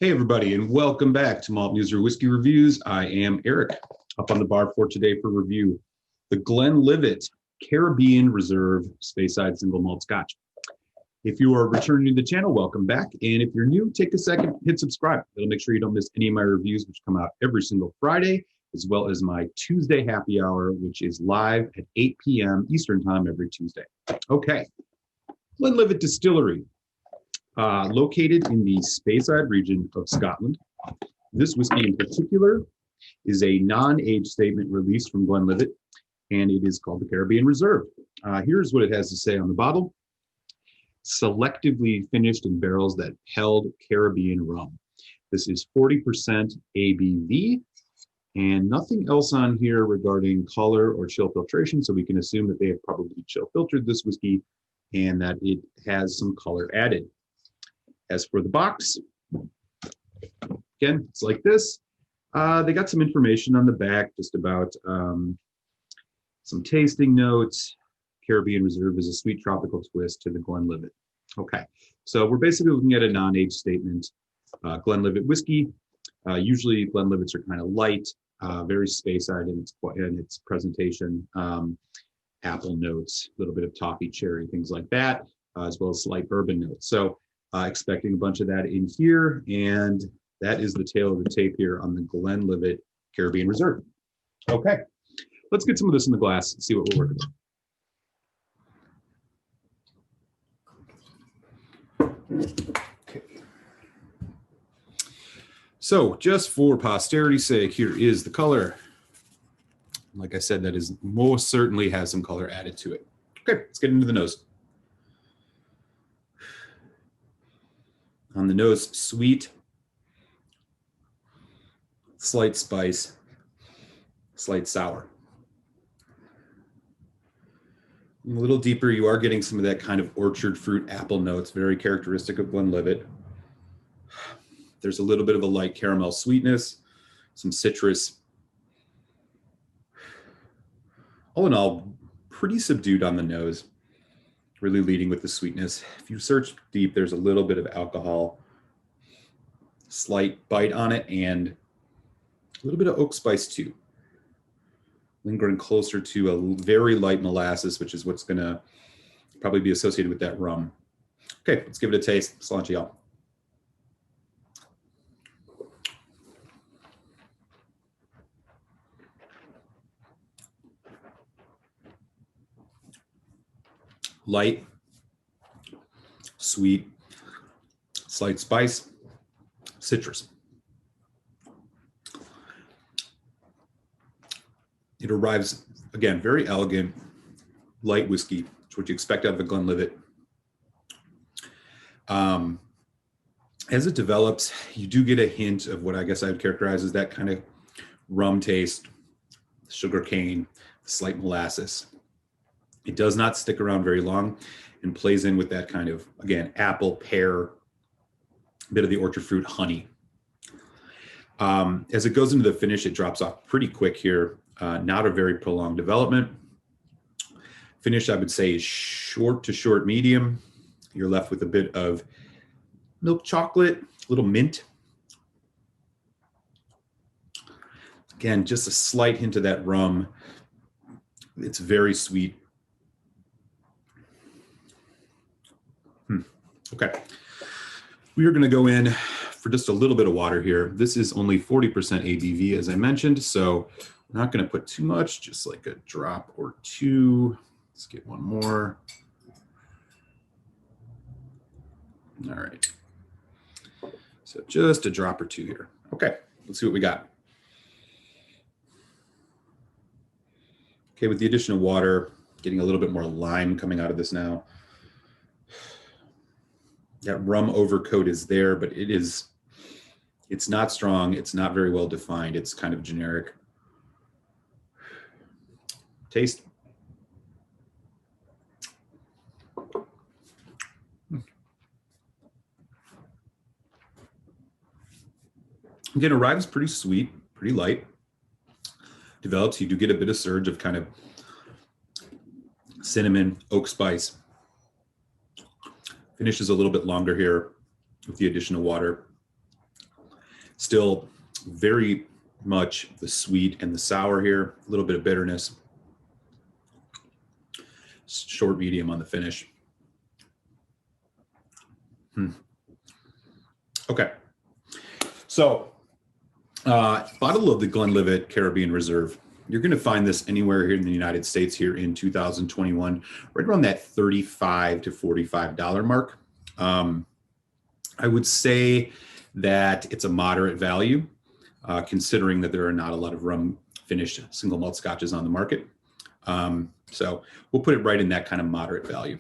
Hey everybody, and welcome back to Malt News or Whiskey Reviews. I am Eric, up on the bar for today for review. The Glenlivet Caribbean Reserve Speyside Single Malt Scotch. If you are returning to the channel, welcome back. And if you're new, take a second, hit subscribe. It'll make sure you don't miss any of my reviews, which come out every single Friday, as well as my Tuesday happy hour, which is live at 8 p.m. Eastern time every Tuesday. Okay, Glenlivet Distillery. Located in the Speyside region of Scotland. This whiskey in particular is a non-age statement released from Glenlivet, and it is called the Caribbean Reserve. Here's what it has to say on the bottle. Selectively finished in barrels that held Caribbean rum. This is 40% ABV, and nothing else on here regarding color or chill filtration, so we can assume that they have probably chill filtered this whiskey and that it has some color added. As for the box, again, it's like this. They got some information on the back just about some tasting notes. Caribbean Reserve is a sweet tropical twist to the Glenlivet. Okay, so we're basically looking at a non-age statement. Glenlivet whiskey. Usually Glenlivets are kind of light, very Speyside in its presentation. Apple notes, a little bit of toffee, cherry, things like that, as well as slight bourbon notes. So expecting a bunch of that in here, and that is the tail of the tape here on the Glenlivet Caribbean Reserve. Okay, let's get some of this in the glass and see what we're working with. Okay. So just for posterity's sake, here is the color. Like I said, that is most certainly has some color added to it. Okay, let's get into the nose. On the nose, sweet, slight spice, slight sour. A little deeper, you are getting some of that kind of orchard fruit apple notes, very characteristic of Glenlivet. There's a little bit of a light caramel sweetness, some citrus. All in all, pretty subdued on the nose. Really leading with the sweetness. If you search deep, there's a little bit of alcohol, slight bite on it, and a little bit of oak spice too. Lingering closer to a very light molasses, which is what's gonna probably be associated with that rum. Okay, let's give it a taste. Sláinte, y'all. Light, sweet, slight spice, citrus. It arrives, again, very elegant, light whiskey. It's what you expect out of a Glenlivet. As it develops, you do get a hint of what I guess I would characterize as that kind of rum taste, sugar cane, slight molasses. It does not stick around very long and plays in with that kind of, again, apple, pear, a bit of the orchard fruit, honey. As it goes into the finish, it drops off pretty quick here. Not a very prolonged development. Finish, I would say, is short to short medium. You're left with a bit of milk chocolate, a little mint. Again, just a slight hint of that rum. It's very sweet. Okay, we are going to go in for just a little bit of water here. This is only 40% ABV, as I mentioned, so I'm not going to put too much, just like a drop or two. Let's get one more. All right, so just a drop or two here. Okay, let's see what we got. Okay, with the addition of water, getting a little bit more lime coming out of this now. That rum overcoat is there, but it's not strong. It's not very well defined. It's kind of generic. Taste. Again, arrives pretty sweet, pretty light. Develops, you do get a bit of surge of kind of cinnamon, oak spice. Finishes a little bit longer here with the addition of water. Still very much the sweet and the sour here, a little bit of bitterness. Short, medium on the finish. Okay. So, bottle of the Glenlivet Caribbean Reserve. You're going to find this anywhere here in the United States here in 2021, right around that $35 to $45 mark. I would say that it's a moderate value, considering that there are not a lot of rum finished single malt scotches on the market. So we'll put it right in that kind of moderate value.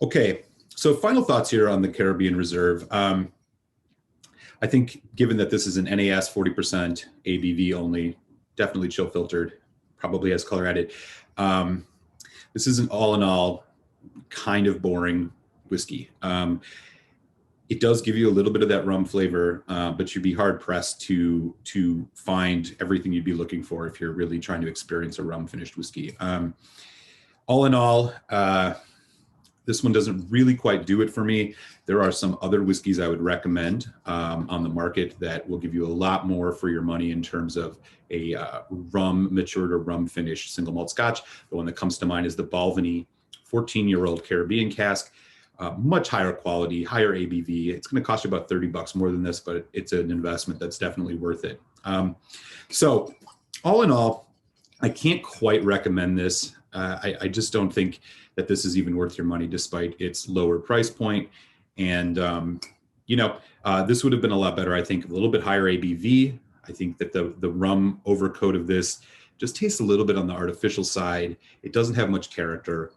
Okay, so final thoughts here on the Caribbean Reserve. I think given that this is an NAS 40% ABV only, definitely chill filtered, probably has color added. This is an all in all kind of boring whiskey. It does give you a little bit of that rum flavor, but you'd be hard pressed to find everything you'd be looking for if you're really trying to experience a rum finished whiskey. All in all, this one doesn't really quite do it for me. There are some other whiskeys I would recommend on the market that will give you a lot more for your money in terms of a rum matured or rum finished single malt scotch. The one that comes to mind is the Balvenie 14-year-old Caribbean cask. Much higher quality, higher ABV. It's going to cost you about $30 more than this, but it's an investment that's definitely worth it. So all in all, I can't quite recommend this. I just don't think that this is even worth your money despite its lower price point. And, this would have been a lot better. I think a little bit higher ABV. I think that the rum overcoat of this just tastes a little bit on the artificial side. It doesn't have much character.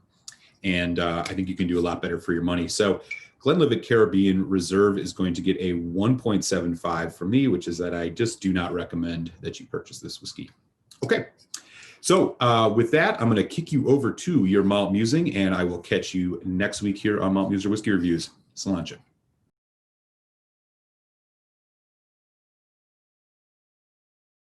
And I think you can do a lot better for your money. So Glenlivet Caribbean Reserve is going to get a 1.75 from me, which is that I just do not recommend that you purchase this whiskey. Okay. So with that, I'm going to kick you over to your malt musing, and I will catch you next week here on Malt Muser Whiskey Reviews. Salancha.